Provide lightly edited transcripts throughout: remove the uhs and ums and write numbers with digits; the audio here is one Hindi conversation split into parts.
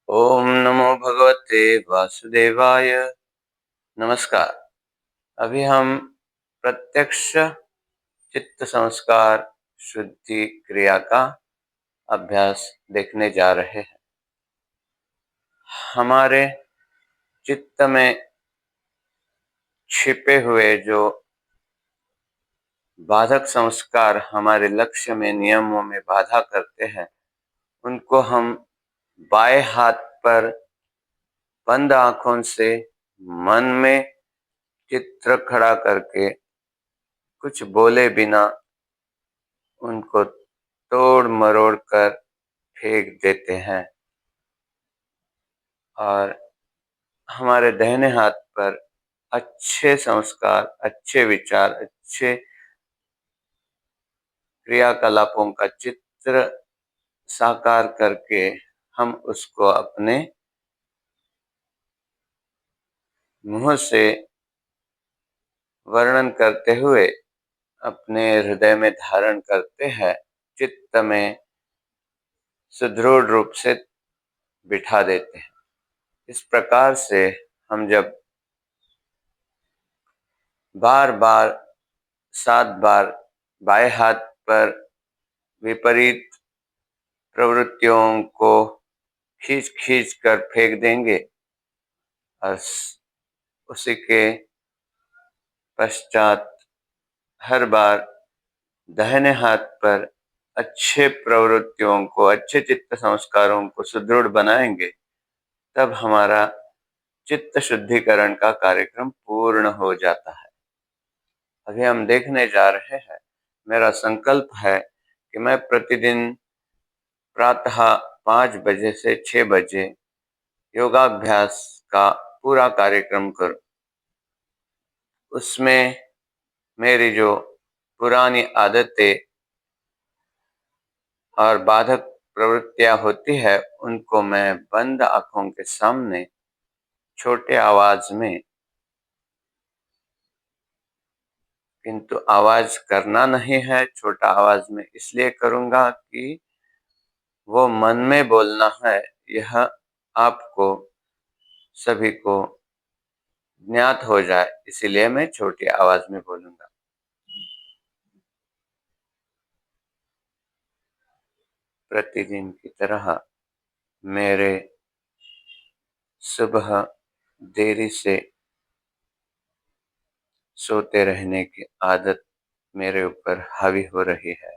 ओम नमो भगवते वासुदेवाय। नमस्कार। अभी हम प्रत्यक्ष चित्त संस्कार शुद्धि क्रिया का अभ्यास देखने जा रहे हैं। हमारे चित्त में छिपे हुए जो बाधक संस्कार हमारे लक्ष्य में नियमों में बाधा करते हैं, उनको हम बाएं हाथ पर बंद आंखों से मन में चित्र खड़ा करके कुछ बोले बिना उनको तोड़ मरोड़ कर फेंक देते हैं और हमारे दाहिने हाथ पर अच्छे संस्कार, अच्छे विचार, अच्छे क्रियाकलापों का चित्र साकार करके हम उसको अपने मुंह से वर्णन करते हुए अपने हृदय में धारण करते हैं, चित्त में सुदृढ़ रूप से बिठा देते हैं। इस प्रकार से हम जब बार बार 7 बार बाएं हाथ पर विपरीत प्रवृत्तियों को खींच खींच कर फेंक देंगे और उसी के पश्चात हर बार दाहिने हाथ पर अच्छे प्रवृत्तियों को, अच्छे चित्त संस्कारों को सुदृढ़ बनाएंगे, तब हमारा चित्त शुद्धिकरण का कार्यक्रम पूर्ण हो जाता है। अभी हम देखने जा रहे हैं। मेरा संकल्प है कि मैं प्रतिदिन प्रातः 5 बजे से 6 बजे योगाभ्यास का पूरा कार्यक्रम करूं। उसमें मेरी जो पुरानी आदतें और बाधक प्रवृत्तियां होती है, उनको मैं बंद आंखों के सामने छोटे आवाज में, किंतु आवाज करना नहीं है, छोटा आवाज में इसलिए करूंगा कि वो मन में बोलना है, यह आपको सभी को ज्ञात हो जाए, इसीलिए मैं छोटी आवाज में बोलूंगा। प्रतिदिन की तरह मेरे सुबह देरी से सोते रहने की आदत मेरे ऊपर हावी हो रही है।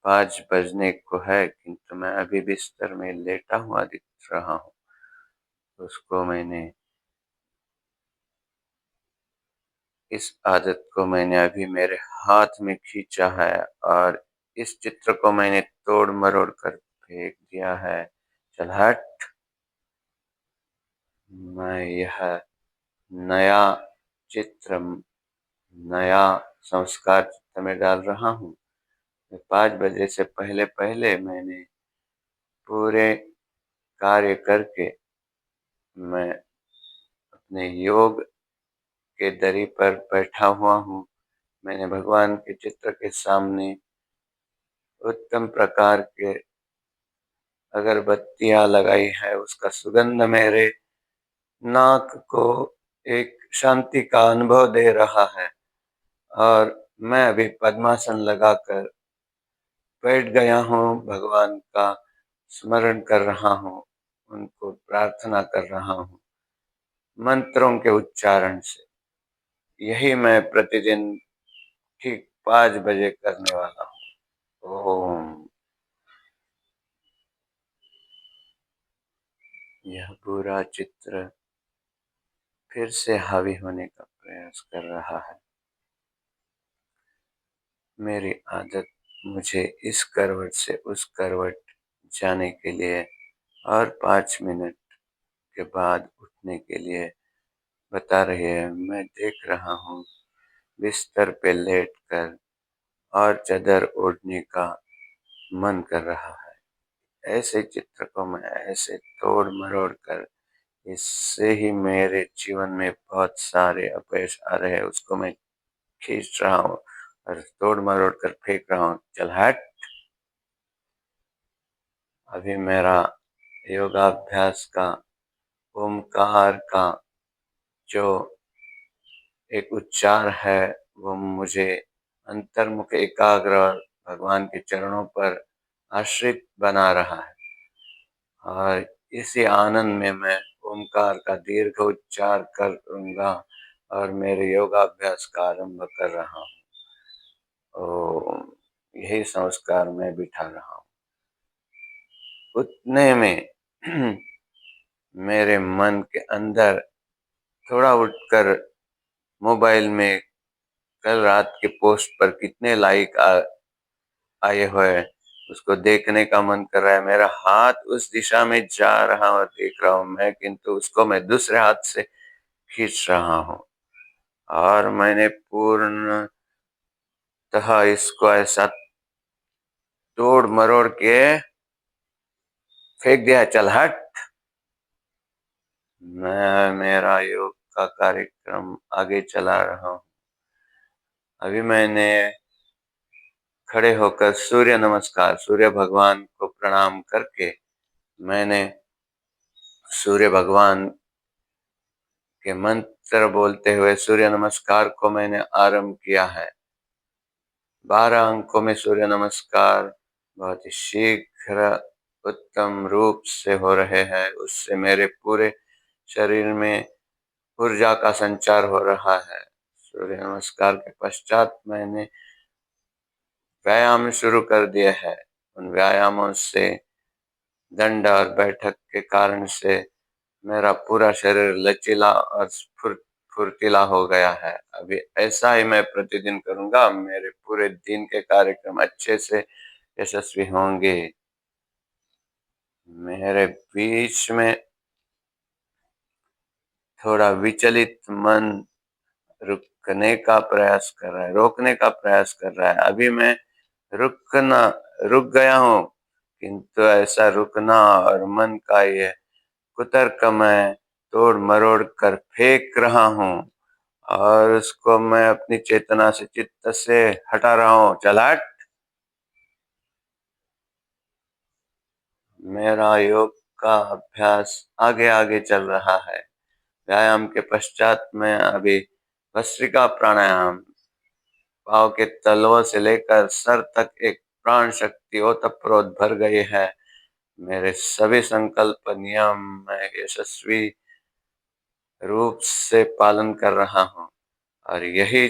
5 बजने को है, किंतु मैं अभी बिस्तर में लेटा हुआ दिख रहा हूँ। इस आदत को मैंने अभी मेरे हाथ में खींचा है और इस चित्र को मैंने तोड़ मरोड़ कर फेंक दिया है। चल हट। मैं यह नया चित्र, नया संस्कार चित्र में डाल रहा हूँ। 5 बजे से पहले पहले मैंने पूरे कार्य करके मैं अपने योग के दरी पर बैठा हुआ हूँ। मैंने भगवान के चित्र के सामने उत्तम प्रकार के अगरबत्तियां लगाई है। उसका सुगंध मेरे नाक को एक शांति का अनुभव दे रहा है और मैं अभी पद्मासन लगाकर बैठ गया हूँ। भगवान का स्मरण कर रहा हूँ, उनको प्रार्थना कर रहा हूँ मंत्रों के उच्चारण से। यही मैं प्रतिदिन ठीक 5 बजे करने वाला हूँ। ओम। यह पूरा चित्र फिर से हावी होने का प्रयास कर रहा है। मेरी आदत मुझे इस करवट से उस करवट जाने के लिए और 5 मिनट के बाद उठने के लिए बता रही है। मैं देख रहा हूँ बिस्तर पे लेटकर और चादर ओढ़ने का मन कर रहा है। ऐसे चित्र को मैं ऐसे तोड़ मरोड़ कर, इससे ही मेरे जीवन में बहुत सारे अपयश आ रहे हैं, उसको मैं खींच रहा हूँ और तोड़ मरोड़ कर फेंक रहा हूँ। चल हट। अभी मेरा योगाभ्यास का, ओमकार का जो एक उच्चार है, वो मुझे अंतर्मुख एकाग्र और भगवान के चरणों पर आश्रित बना रहा है। और इसी आनंद में मैं ओमकार का दीर्घ उच्चार करूंगा और मेरे योगाभ्यास का आरंभ कर रहा हूँ। ओम, यही संस्कार मैं बिठा रहा हूँ। उतने में मेरे मन के अंदर थोड़ा उठकर मोबाइल में कल रात के पोस्ट पर कितने लाइक आए हुए, उसको देखने का मन कर रहा है। मेरा हाथ उस दिशा में जा रहा और देख रहा हूँ मैं, किंतु उसको मैं दूसरे हाथ से खींच रहा हूँ और मैंने पूर्णतः इसको ऐसा तोड़ मरोड़ के फेंक दिया। चल हट। मैं मेरा योग का कार्यक्रम आगे चला रहा हूँ। अभी मैंने खड़े होकर सूर्य नमस्कार, सूर्य भगवान को प्रणाम करके मैंने सूर्य भगवान के मंत्र बोलते हुए सूर्य नमस्कार को मैंने आरंभ किया है। 12 अंकों में सूर्य नमस्कार बहुत ही शीघ्र उत्तम रूप से हो रहे हैं। उससे मेरे पूरे शरीर में ऊर्जा का संचार हो रहा है। सूर्य नमस्कार के पश्चात मैंने व्यायाम शुरू कर दिए हैं। उन व्यायामों से, दंड और बैठक के कारण से मेरा पूरा शरीर लचीला और फुर्तीला हो गया है। अभी ऐसा ही मैं प्रतिदिन करूंगा। मेरे पूरे दिन के कार्यक्रम अच्छे से यशस्वी होंगे। मेरे बीच में थोड़ा विचलित मन रुकने का प्रयास कर रहा है, रोकने का प्रयास कर रहा है। अभी मैं रुक गया हूँ, किंतु ऐसा रुकना और मन का ये कुतर्क मैं तोड़ मरोड़ कर फेंक रहा हूँ और उसको मैं अपनी चेतना से, चित्त से हटा रहा हूँ। चल हट। मेरा योग का अभ्यास आगे आगे चल रहा है। व्यायाम के पश्चात मैं अभी भस्त्रिका प्राणायाम, पाँव के तलवों से लेकर सर तक एक प्राण शक्ति ओतप्रोत भर गई है। मेरे सभी संकल्प नियम मैं यशस्वी रूप से पालन कर रहा हूँ और यही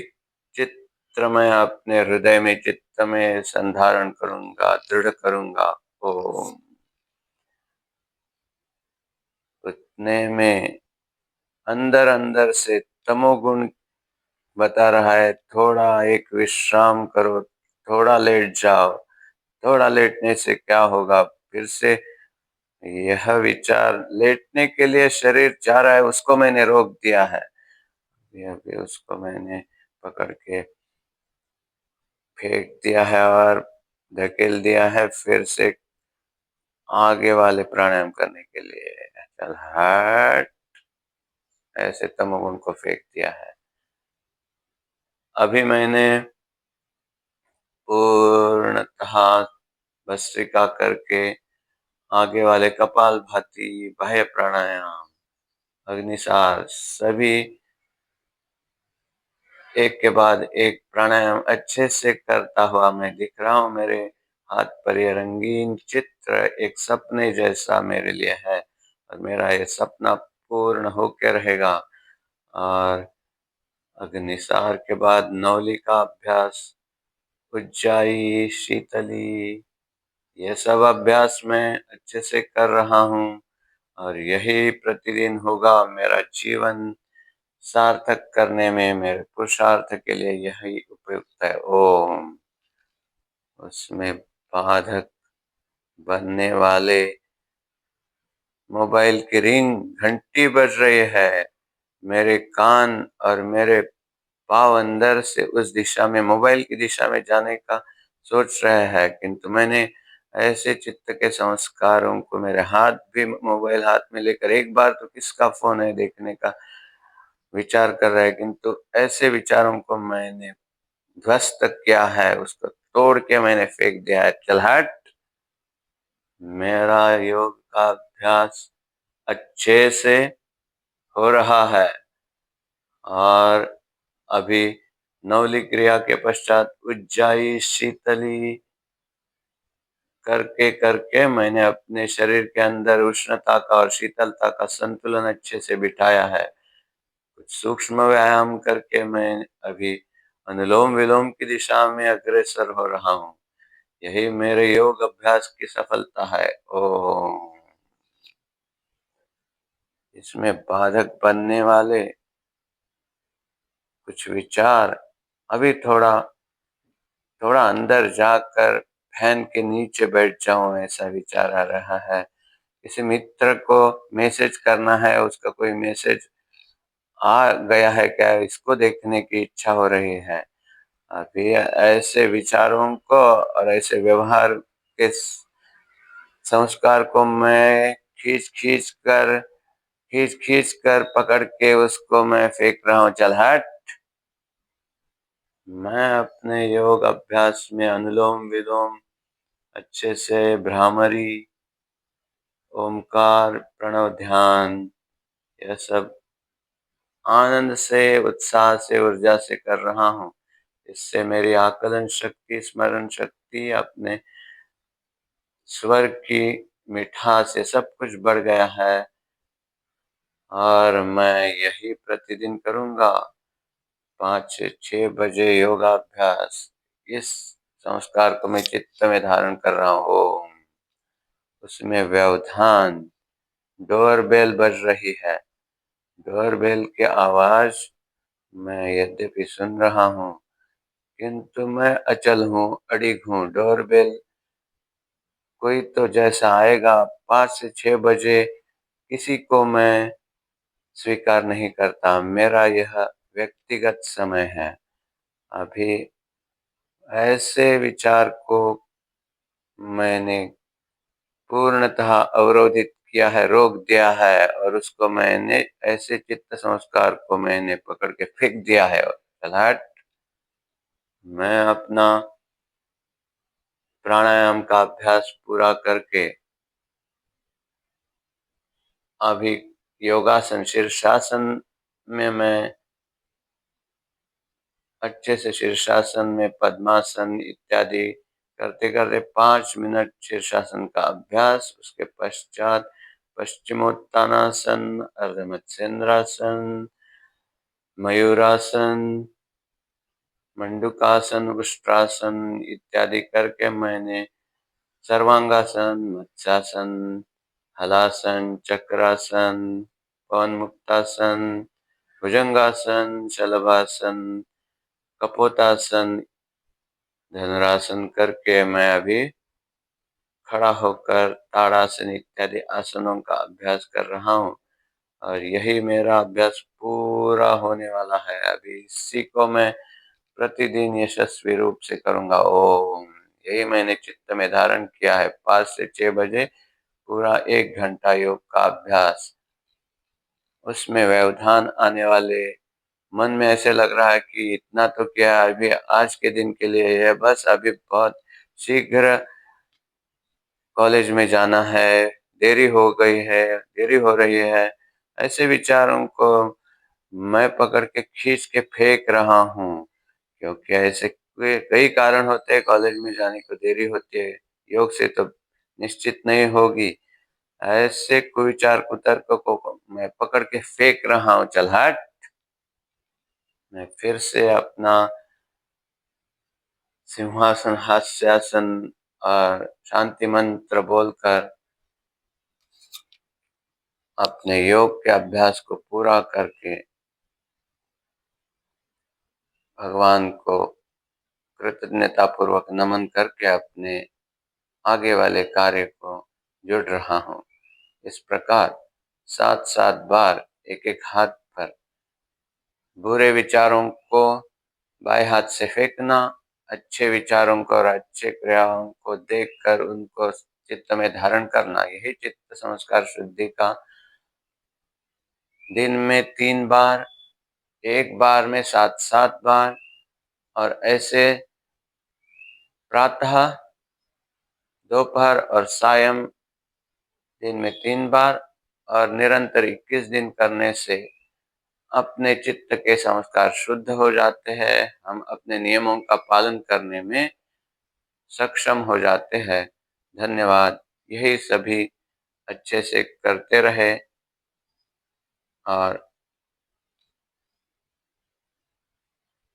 चित्र मैं अपने हृदय में, चित्त में संधारण करूंगा, दृढ़ करूंगा। ओम। उतने में अंदर अंदर से तमोगुण बता रहा है, थोड़ा एक विश्राम करो, थोड़ा लेट जाओ। थोड़ा लेटने से क्या होगा? फिर से यह विचार, लेटने के लिए शरीर चाह रहा है, उसको मैंने रोक दिया है। अभी उसको मैंने पकड़ के फेंक दिया है और धकेल दिया है फिर से आगे वाले प्राणायाम करने के लिए। चल हट। ऐसे तमोगुण को फेंक दिया है। अभी मैंने पूर्णतः भस्त्रिका करके आगे वाले कपालभाति, बाह्य प्राणायाम, अग्निसार सभी एक के बाद एक प्राणायाम अच्छे से करता हुआ मैं दिख रहा हूँ। मेरे हाथ पर ये रंगीन चित्र एक सपने जैसा मेरे लिए है और मेरा ये सपना पूर्ण होके रहेगा। और अग्निसार के बाद नौली का अभ्यास, उज्जाई, शीतली, ये सब अभ्यास मैं अच्छे से कर रहा हूँ और यही प्रतिदिन होगा। मेरा जीवन सार्थक करने में, मेरे पुरुषार्थ के लिए यही उपयुक्त है। ओम। उसमें बाधक बनने वाले मोबाइल की रिंग, घंटी बज रही है। मेरे कान और मेरे पाँव अंदर से उस दिशा में, मोबाइल की दिशा में जाने का सोच रहे हैं, किंतु मैंने ऐसे चित्त के संस्कारों को, मेरे हाथ भी मोबाइल हाथ में लेकर एक बार तो किसका फोन है देखने का विचार कर रहे हैं, किंतु ऐसे विचारों को मैंने ध्वस्त किया है, उसको तोड़ के मैंने फेंक दिया है। चल हट। मेरा योग का अभ्यास अच्छे से हो रहा है और अभी नवली क्रिया के पश्चात उज्जाई शीतली करके करके मैंने अपने शरीर के अंदर उष्णता का और शीतलता का संतुलन अच्छे से बिठाया है। कुछ सूक्ष्म व्यायाम करके मैं अभी अनुलोम विलोम की दिशा में अग्रसर हो रहा हूँ। यही मेरे योग अभ्यास की सफलता है। ओम। इसमें बाधक बनने वाले कुछ विचार अभी थोड़ा थोड़ा अंदर जाकर फैन के नीचे बैठ जाऊं ऐसा विचार आ रहा है। किसी मित्र को मैसेज करना है, उसका कोई मैसेज आ गया है क्या, इसको देखने की इच्छा हो रही है। अभी ऐसे विचारों को और ऐसे व्यवहार के संस्कार को मैं खींच खींच कर पकड़ के उसको मैं फेंक रहा हूँ। चल हट। मैं अपने योग अभ्यास में अनुलोम विलोम अच्छे से भ्रामरी, ओमकार, प्रणव ध्यान, यह सब आनंद से, उत्साह से, ऊर्जा से कर रहा हूँ। इससे मेरी आकलन शक्ति, स्मरण शक्ति, अपने स्वर की मिठास, ये सब कुछ बढ़ गया है और मैं यही प्रतिदिन करूँगा। 5 से 6 बजे योगाभ्यास, इस संस्कार को मैं चित्त में धारण कर रहा हूँ। ओम। उसमें व्यवधान, डोरबेल बज रही है। डोरबेल की आवाज मैं यद्यपि सुन रहा हूँ, किंतु मैं अचल हूँ, अडिग हूँ। डोरबेल कोई तो जैसा आएगा 5 से 6 बजे, किसी को मैं स्वीकार नहीं करता। मेरा यह व्यक्तिगत समय है। अभी ऐसे विचार को मैंने पूर्णतः अवरोधित किया है, रोक दिया है और उसको मैंने ऐसे चित्त संस्कार को मैंने पकड़ के फेंक दिया है। चल हट। मैं अपना प्राणायाम का अभ्यास पूरा करके अभी योगासन, शीर्षासन में मैं अच्छे से शीर्षासन में पद्मासन इत्यादि करते करते 5 मिनट शीर्षासन का अभ्यास, उसके पश्चात पश्चिमोत्तानासन, अर्ध मत्स्येंद्रासन, मयूरासन, मंडूकासन, उष्ट्रासन इत्यादि करके मैंने सर्वांगासन, मत्स्यासन, हलासन, चक्रासन, पवन मुक्तासन, भुजंगासन, शलभासन, कपोतासन, धनुरासन करके मैं अभी खड़ा होकर ताड़ासन इत्यादि आसनों का अभ्यास कर रहा हूँ और यही मेरा अभ्यास पूरा होने वाला है। अभी इसी को मैं प्रतिदिन यशस्वी रूप से करूँगा। ओम। यही मैंने चित्त में धारण किया है। 5 से 6 बजे पूरा 1 घंटा योग का अभ्यास। उसमें व्यवधान आने वाले, मन में ऐसे लग रहा है कि इतना तो क्या, अभी आज के दिन के लिए है, बस अभी बहुत शीघ्र कॉलेज में जाना है, देरी हो गई है, देरी हो रही है। ऐसे विचारों को मैं पकड़ के खींच के फेंक रहा हूँ, क्योंकि ऐसे कई कारण होते हैं कॉलेज में जाने को देरी होती है। योग से तो निश्चित नहीं होगी। ऐसे कुविचार कुतर्क को मैं पकड़ के फेंक रहा हूँ। चल हट। मैं फिर से अपना सिंहासन, हास्यासन और शांति मंत्र बोलकर अपने योग के अभ्यास को पूरा करके भगवान को कृतज्ञता पूर्वक नमन करके अपने आगे वाले कार्य को जुड़ रहा हूँ। इस प्रकार 7-7 बार एक एक हाथ पर बुरे विचारों को बाएं हाथ से फेंकना, अच्छे विचारों को और अच्छे क्रियाओं को देखकर उनको चित्त में धारण करना, यही चित्त संस्कार शुद्धि का दिन में 3 बार, एक बार में 7-7 बार और ऐसे प्रातः दोपहर और सायं दिन में 3 बार और निरंतर 21 दिन करने से अपने चित्त के संस्कार शुद्ध हो जाते हैं, हम अपने नियमों का पालन करने में सक्षम हो जाते हैं। धन्यवाद। यही सभी अच्छे से करते रहें और